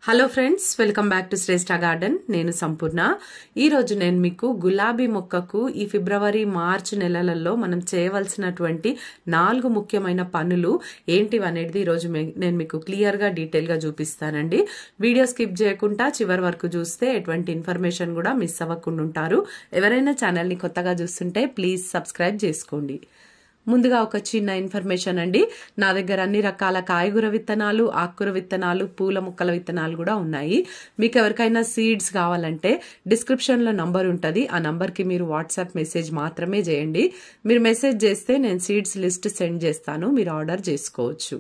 Hello friends, welcome back to Shreshtha Garden. నేను సంపూర్ణ. ఈ రోజు నేను మీకు గులాబీ మొక్కకు ఈ ఫిబ్రవరి మార్చ్ నెలలలో మనం చేయవలసినటువంటి 4 ముఖ్యమైన పనులు ఏంటివి అనేది ఈ రోజు నేను మీకు క్లియర్ గా డీటెయిల్ గా చూపిస్తానండి. వీడియో స్కిప్ చేయకుండా చివరి వరకు చూస్తే ఎటువంటి ఇన్ఫర్మేషన్ కూడా మిస్ అవ్వకుండా ఉంటారు. ఎవరైనా ఛానల్ ని కొత్తగా చూస్తుంటే ప్లీజ్ సబ్స్క్రైబ్ చేసుకోండి. ముందుగా ఒక చిన్న ఇన్ఫర్మేషన్ అండి. నా దగ్గర అన్ని రకాల కాయగూర విత్తనాలు, ఆకుకూర విత్తనాలు, పూల మొక్కల విత్తనాలు కూడా ఉన్నాయి. మీకు ఎవరికైనా సీడ్స్ కావాలంటే డిస్క్రిప్షన్ లో నంబర్ ఉంటుంది. ఆ నంబర్ కి మీరు వాట్సాప్ మెసేజ్ మాత్రమే చేయండి. మీరు మెసేజ్ చేస్తే నేను సీడ్స్ లిస్ట్ సెండ్ చేస్తాను. మీరు ఆర్డర్ చేసుకోవచ్చు.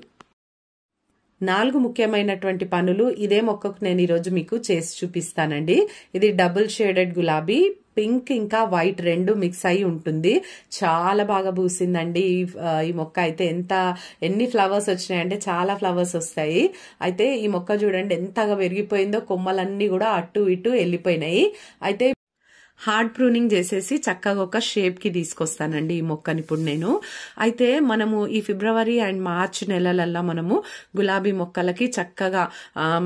4 ముఖ్యమైనటువంటి పనులు ఇదే మొక్కకు నేను ఈరోజు మీకు చేసి చూపిస్తానండి. ఇది డబుల్ షేడెడ్ గులాబీ, పింక్ ఇంకా వైట్ రెండు మిక్స్ అయి ఉంటుంది. చాలా బాగా పూసిందండి ఈ మొక్క. అయితే ఎన్ని ఫ్లవర్స్ వచ్చినాయంటే చాలా ఫ్లవర్స్ వస్తాయి. అయితే ఈ మొక్క చూడండి ఎంతగా పెరిగిపోయిందో, కొమ్మలన్నీ కూడా అటు ఇటు వెళ్ళిపోయినాయి. అయితే హార్డ్ ప్రూనింగ్ చేసేసి చక్కగా ఒక షేప్ కి తీసుకొస్తానండి ఈ మొక్కని ఇప్పుడు నేను. అయితే మనము ఈ ఫిబ్రవరి అండ్ మార్చ్ నెలలల్లో మనము గులాబీ మొక్కలకి చక్కగా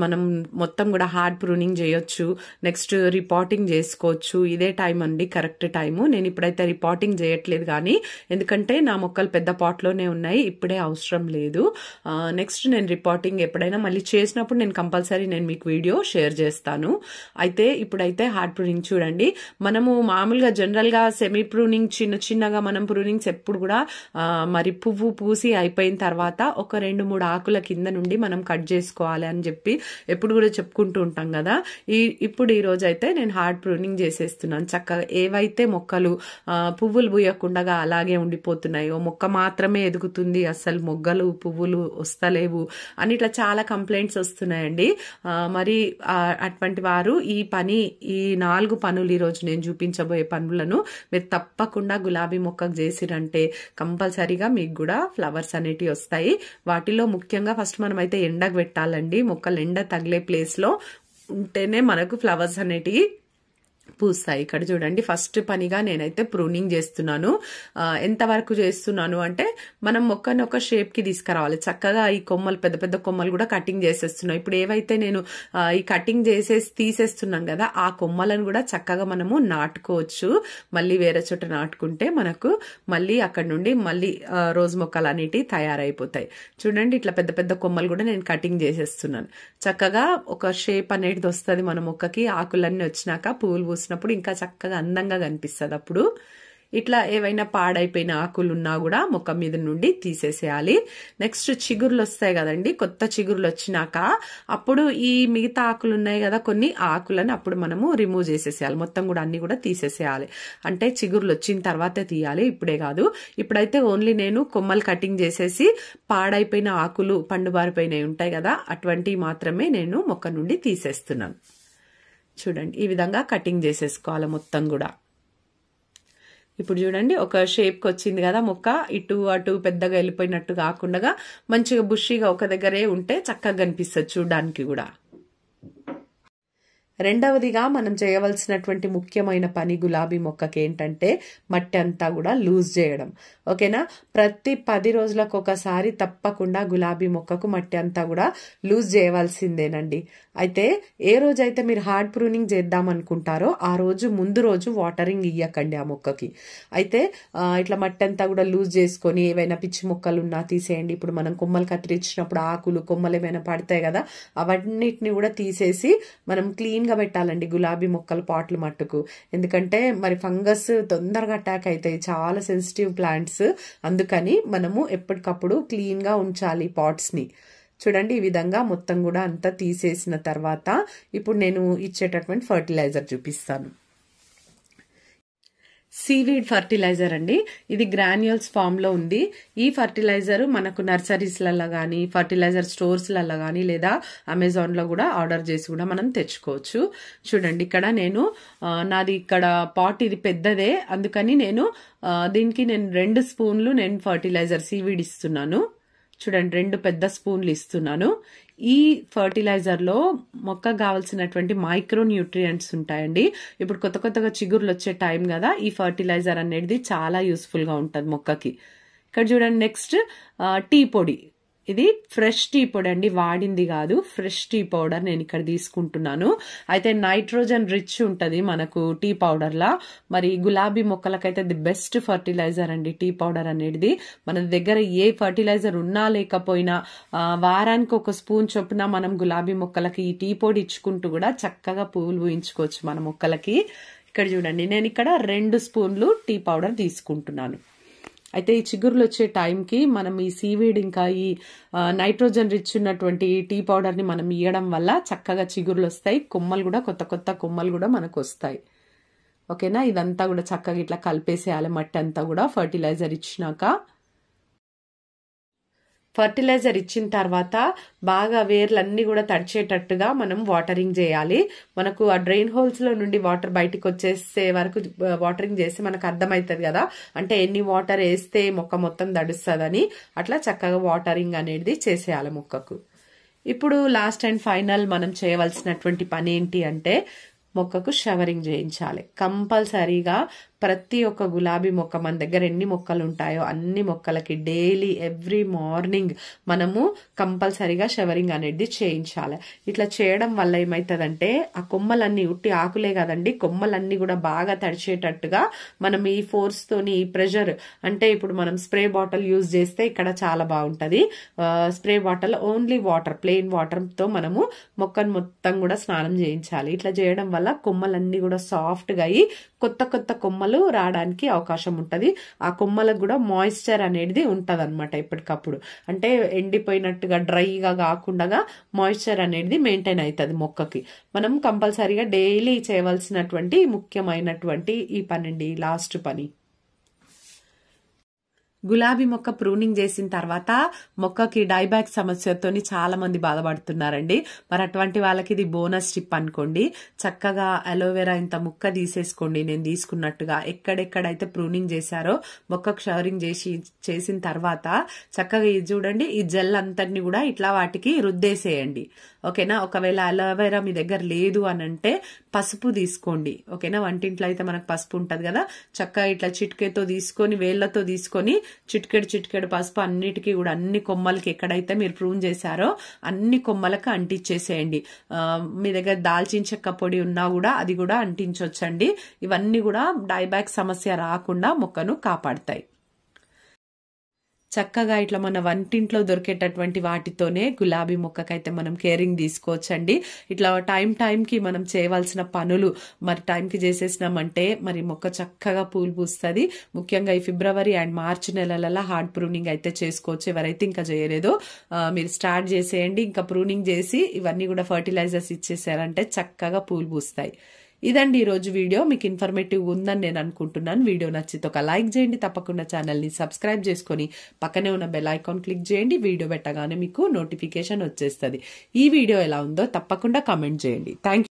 మనం మొత్తం కూడా హార్డ్ ప్రూనింగ్ చేయొచ్చు. నెక్స్ట్ రిపోర్టింగ్ చేసుకోవచ్చు. ఇదే టైం అండి, కరెక్ట్ టైము. నేను ఇప్పుడైతే రిపోర్టింగ్ చేయట్లేదు కానీ, ఎందుకంటే నా మొక్కలు పెద్ద పాట్ లోనే ఉన్నాయి, ఇప్పుడే అవసరం లేదు. నెక్స్ట్ నేను రిపోర్టింగ్ ఎప్పుడైనా మళ్ళీ చేసినప్పుడు నేను కంపల్సరీ మీకు వీడియో షేర్ చేస్తాను. అయితే ఇప్పుడైతే హార్డ్ ప్రూనింగ్ చూడండి. మనము మామూలుగా జనరల్ గా సెమీ ప్రూనింగ్ చిన్నగా మనం ప్రూనింగ్స్ ఎప్పుడు కూడా మరి పువ్వు పూసి అయిపోయిన తర్వాత ఒక 2-3 ఆకుల కింద నుండి మనం కట్ చేసుకోవాలి అని చెప్పి ఎప్పుడు కూడా చెప్పుకుంటూ ఉంటాం కదా. ఇప్పుడు ఈ రోజు అయితే నేను హార్డ్ ప్రూనింగ్ చేసేస్తున్నాను. చక్కగా ఏవైతే మొక్కలు పువ్వులు పూయకుండా అలాగే ఉండిపోతున్నాయో, మొక్క మాత్రమే ఎదుగుతుంది, అసలు మొగ్గలు పువ్వులు వస్తలేవు అని ఇట్లా చాలా కంప్లైంట్స్ వస్తున్నాయండి. మరి అటువంటి వారు ఈ 4 పనులు ఈ రోజు నేను చూపించబోయే పనులను మీరు తప్పకుండా గులాబీ మొక్కకు చేసిరంటే కంపల్సరీగా మీకు కూడా ఫ్లవర్స్ అనేటివి వస్తాయి. వాటిలో ముఖ్యంగా ఫస్ట్ మనం అయితే ఎండకు పెట్టాలండి. మొక్కలు ఎండ తగిలే ప్లేస్ లో ఉంటేనే మనకు ఫ్లవర్స్ అనేటివి పూస్తాయి. ఇక్కడ చూడండి, ఫస్ట్ పనిగా నేనైతే ప్రూనింగ్ చేస్తున్నాను. ఎంత వరకు చేస్తున్నాను అంటే, మనం మొక్కని ఒక షేప్ కి తీసుకురావాలి. చక్కగా ఈ కొమ్మలు, పెద్ద పెద్ద కొమ్మలు కూడా కటింగ్ చేసేస్తున్నాను. ఇప్పుడు ఏవైతే నేను ఈ కటింగ్ చేసేసి తీసేస్తున్నాను కదా, ఆ కొమ్మలను కూడా చక్కగా మనము నాటుకోవచ్చు. మళ్ళీ వేరే చోట నాటుకుంటే మనకు మళ్ళీ అక్కడ నుండి మళ్ళీ రోజ్ మొక్కలు అనేటివి తయారైపోతాయి. చూడండి, ఇట్లా పెద్ద పెద్ద కొమ్మలు కూడా నేను కటింగ్ చేసేస్తున్నాను. చక్కగా ఒక షేప్ అనేది వస్తుంది మన మొక్కకి. ఆకులన్నీ వచ్చినాక పువ్వులు పూసినప్పుడు ఇంకా చక్కగా అందంగా కనిపిస్తుంది. అప్పుడు ఇట్లా ఏవైనా పాడైపోయిన ఆకులు ఉన్నా కూడా మొక్క మీద నుండి తీసేసేయాలి. నెక్స్ట్ చిగుర్లు వస్తాయి కదండి, కొత్త చిగుర్లు వచ్చినాక అప్పుడు ఈ మిగతా ఆకులు ఉన్నాయి కదా, కొన్ని ఆకులను అప్పుడు మనము రిమూవ్ చేసేసేయాలి. మొత్తం కూడా అన్ని కూడా తీసేసేయాలి. అంటే చిగుర్లు వచ్చిన తర్వాతే తీయాలి, ఇప్పుడే కాదు. ఇప్పుడైతే ఓన్లీ నేను కొమ్మలు కటింగ్ చేసేసి పాడైపోయిన ఆకులు, పండుబారిపోయినవి ఉంటాయి కదా, అటువంటివి మాత్రమే నేను మొక్క నుండి తీసేస్తున్నాను. చూడండి, ఈ విధంగా కటింగ్ చేసేసుకోవాలి మొత్తం కూడా. ఇప్పుడు చూడండి, ఒక షేప్కి వచ్చింది కదా మొక్క. ఇటు అటు పెద్దగా వెళ్ళిపోయినట్టు కాకుండా మంచిగా బుషిగా ఒక దగ్గరే ఉంటే చక్కగా కనిపిస్తుంది చూడడానికి కూడా. రెండవదిగా మనం చేయవలసినటువంటి ముఖ్యమైన పని గులాబీ మొక్కకి ఏంటంటే మట్టి అంతా కూడా లూజ్ చేయడం. ఓకేనా? ప్రతి 10 రోజులకు ఒకసారి తప్పకుండా గులాబీ మొక్కకు మట్టి అంతా కూడా లూజ్ చేయవలసిందేనండి. అయితే ఏ రోజైతే మీరు హార్డ్ ప్రూనింగ్ చేద్దాం అనుకుంటారో ఆ రోజు ముందు రోజు వాటరింగ్ ఇయ్యకండి ఆ మొక్కకి. అయితే ఇట్లా మట్టి అంతా కూడా లూజ్ చేసుకొని ఏవైనా పిచ్చి మొక్కలు ఉన్నా తీసేయండి. ఇప్పుడు మనం కొమ్మలు కత్తిరించినప్పుడు ఆకులు, కొమ్మలు ఏమైనా పడతాయి కదా, అవన్నిటిని కూడా తీసేసి మనం క్లీన్ గా పెట్టాలండి గులాబీ మొక్కల పాట్లు మట్టుకు. ఎందుకంటే మరి ఫంగస్ తొందరగా అటాక్ అవుతాయి, చాలా సెన్సిటివ్ ప్లాంట్స్. అందుకని మనము ఎప్పటికప్పుడు క్లీన్ గా ఉంచాలి పాట్స్ ని. చూడండి, ఈ విధంగా మొత్తం కూడా అంతా తీసేసిన తర్వాత ఇప్పుడు నేను ఇచ్చేటటువంటి ఫర్టిలైజర్ చూపిస్తాను. సీవీడ్ ఫర్టిలైజర్ అండి. ఇది గ్రాన్యూల్స్ ఫామ్ లో ఉంది. ఈ ఫర్టిలైజర్ మనకు నర్సరీస్లలో కానీ, ఫర్టిలైజర్ స్టోర్స్లలో కానీ, లేదా అమెజాన్ లో కూడా ఆర్డర్ చేసి కూడా మనం తెచ్చుకోవచ్చు. చూడండి, ఇక్కడ నేను నాది ఇక్కడ పాట్ ఇది పెద్దదే, అందుకని నేను దీనికి 2 స్పూన్లు ఫర్టిలైజర్ సీవీడ్ ఇస్తున్నాను. చూడండి, 2 పెద్ద స్పూన్లు ఇస్తున్నాను. ఈ ఫర్టిలైజర్ లో మొక్క కావాల్సినటువంటి మైక్రో న్యూట్రియంట్స్ ఉంటాయండి. ఇప్పుడు కొత్తగా చిగుర్లు వచ్చే టైం కదా, ఈ ఫర్టిలైజర్ అనేది చాలా యూస్ఫుల్ గా ఉంటుంది మొక్కకి. ఇక్కడ చూడండి, నెక్స్ట్ టీ పొడి. ఇది ఫ్రెష్ టీ పొడి అండి, వాడింది కాదు, ఫ్రెష్ టీ పౌడర్ నేను ఇక్కడ తీసుకుంటున్నాను. అయితే నైట్రోజన్ రిచ్ ఉంటది మనకు టీ పౌడర్ లా. మరి గులాబీ మొక్కలకైతే ది బెస్ట్ ఫర్టిలైజర్ అండి టీ పౌడర్ అనేది. మన దగ్గర ఏ ఫర్టిలైజర్ ఉన్నా లేకపోయినా వారానికి ఒక స్పూన్ చొప్పున మనం గులాబీ మొక్కలకి ఈ టీ పొడి ఇచ్చుకుంటూ కూడా చక్కగా పువ్వులు పూయించుకోవచ్చు మన మొక్కలకి. ఇక్కడ చూడండి, నేను ఇక్కడ 2 స్పూన్లు టీ పౌడర్ తీసుకుంటున్నాను. అయితే ఈ చిగురులు వచ్చే టైంకి మనం ఈ సీవీడ్ ఇంకా ఈ నైట్రోజన్ రిచ్ ఉన్నటువంటి టీ పౌడర్ ని మనం ఇవ్వడం వల్ల చక్కగా చిగురులు వస్తాయి, కొమ్మలు కూడా కొత్త కొత్త కొమ్మలు కూడా మనకు వస్తాయి. ఓకేనా, ఇదంతా కూడా చక్కగా ఇట్లా కలిపేసేయాలి మట్టి అంతా కూడా. ఫర్టిలైజర్ ఇచ్చినాక ఫర్టిలైజర్ ఇచ్చిన తర్వాత బాగా వేర్లన్నీ కూడా తడిచేటట్టుగా మనం వాటరింగ్ చేయాలి. మనకు ఆ డ్రైన్ హోల్స్ లో నుండి వాటర్ బయటకు వచ్చేసే వరకు వాటరింగ్ చేస్తే మనకు అర్థమవుతుంది కదా, అంటే ఎన్ని వాటర్ వేస్తే మొక్క మొత్తం తడుస్తుందని. అట్లా చక్కగా వాటరింగ్ అనేది చేసేయాలి మొక్కకు. ఇప్పుడు లాస్ట్ అండ్ ఫైనల్ మనం చేయవలసినటువంటి పని ఏంటి అంటే మొక్కకు షవరింగ్ చేయించాలి కంపల్సరీగా. ప్రతి ఒక్క గులాబీ మొక్క మన దగ్గర ఎన్ని మొక్కలు ఉంటాయో అన్ని మొక్కలకి డైలీ ఎవ్రీ మార్నింగ్ మనము కంపల్సరీగా షవరింగ్ అనేది చేయించాలి. ఇట్లా చేయడం వల్ల ఏమవుతుందంటే ఆ కొమ్మలన్నీ, ఉట్టి ఆకులే కదండి, కొమ్మలన్నీ కూడా బాగా తడిచేటట్టుగా మనం ఈ ఫోర్స్ తోని ఈ ప్రెషర్, అంటే ఇప్పుడు మనం స్ప్రే బాటిల్ యూజ్ చేస్తే ఇక్కడ చాలా బాగుంటది. Spray bottle only water, plain water తో మనము మొక్కను మొత్తం కూడా స్నానం చేయించాలి. ఇట్లా చేయడం వల్ల కొమ్మలన్నీ కూడా సాఫ్ట్ గా అయ్యి కొత్త కొత్త కొమ్మలు రావడానికి అవకాశం ఉంటది. ఆ కొమ్మలకు కూడా మాయిశ్చర్ అనేది ఉంటది అనమాట ఎప్పటికప్పుడు. అంటే ఎండిపోయినట్టుగా డ్రైగా కాకుండా మాయిశ్చర్ అనేది మెయింటైన్ అవుతుంది మొక్కకి. మనం కంపల్సరీగా డైలీ చేయవలసినటువంటి ముఖ్యమైనటువంటి ఈ పని అండి, లాస్ట్ పని. గులాబీ మొక్క ప్రూనింగ్ చేసిన తర్వాత మొక్కకి డైబ్యాక్ సమస్యతోని చాలా మంది బాధపడుతున్నారండి. మరి అటువంటి వాళ్ళకి ఇది బోనస్ టిప్ అనుకోండి. చక్కగా అలోవెరా ఇంత ముక్క తీసేసుకోండి, నేను తీసుకున్నట్టుగా. ఎక్కడెక్కడైతే ప్రూనింగ్ చేశారో మొక్కకు షవరింగ్ చేసిన తర్వాత చక్కగా ఇది చూడండి, ఈ జెల్ అంతటిని కూడా ఇట్లా వాటికి రుద్దేసేయండి. ఓకేనా, ఒకవేళ అలోవెరా మీ దగ్గర లేదు అని అంటే పసుపు తీసుకోండి. ఓకేనా, వంటింట్లో అయితే మనకు పసుపు ఉంటది కదా, చక్కగా ఇట్లా చిటికెతో తీసుకొని, వేళ్లతో తీసుకొని చిటికెడు పసుపు అన్నిటికీ కూడా, అన్ని కొమ్మలకి ఎక్కడైతే మీరు ప్రూన్ చేశారో అన్ని కొమ్మలకు అంటించేసేయండి. మీ దగ్గర దాల్చిన చెక్క పొడి ఉన్నా కూడా అది కూడా అంటించొచ్చండి. ఇవన్నీ కూడా డైబ్యాక్ సమస్య రాకుండా మొక్కను కాపాడతాయి. చక్కగా ఇట్లా మన వంటింట్లో దొరికేటటువంటి వాటితోనే గులాబీ మొక్కకైతే మనం కేరింగ్ తీసుకోవచ్చండి. ఇట్లా టైంకి మనం చేయవలసిన పనులు మరి టైంకి చేసేసినామంటే మరి మొక్క చక్కగా పూలు పూస్తుంది. ముఖ్యంగా ఈ ఫిబ్రవరి అండ్ మార్చి నెలలలో హార్డ్ ప్రూనింగ్ అయితే చేసుకోవచ్చు. ఎవరైతే ఇంకా చేయలేదో మీరు స్టార్ట్ చేసేయండి. ఇంకా ప్రూనింగ్ చేసి ఇవన్నీ కూడా ఫర్టిలైజర్స్ ఇచ్చేసారంటే చక్కగా పూలు పూస్తాయి. ఇదండి ఈరోజు వీడియో. మీకు ఇన్ఫర్మేటివ్ ఉందని నేను అనుకుంటున్నాను. వీడియో నచ్చితే ఒక లైక్ చేయండి, తప్పకుండా ఛానల్ని సబ్స్క్రైబ్ చేసుకొని పక్కనే ఉన్న బెల్ ఐకాన్ క్లిక్ చేయండి. వీడియో పెట్టగానే మీకు నోటిఫికేషన్ వచ్చేస్తుంది. ఈ వీడియో ఎలా ఉందో తప్పకుండా కామెంట్ చేయండి. Thank you.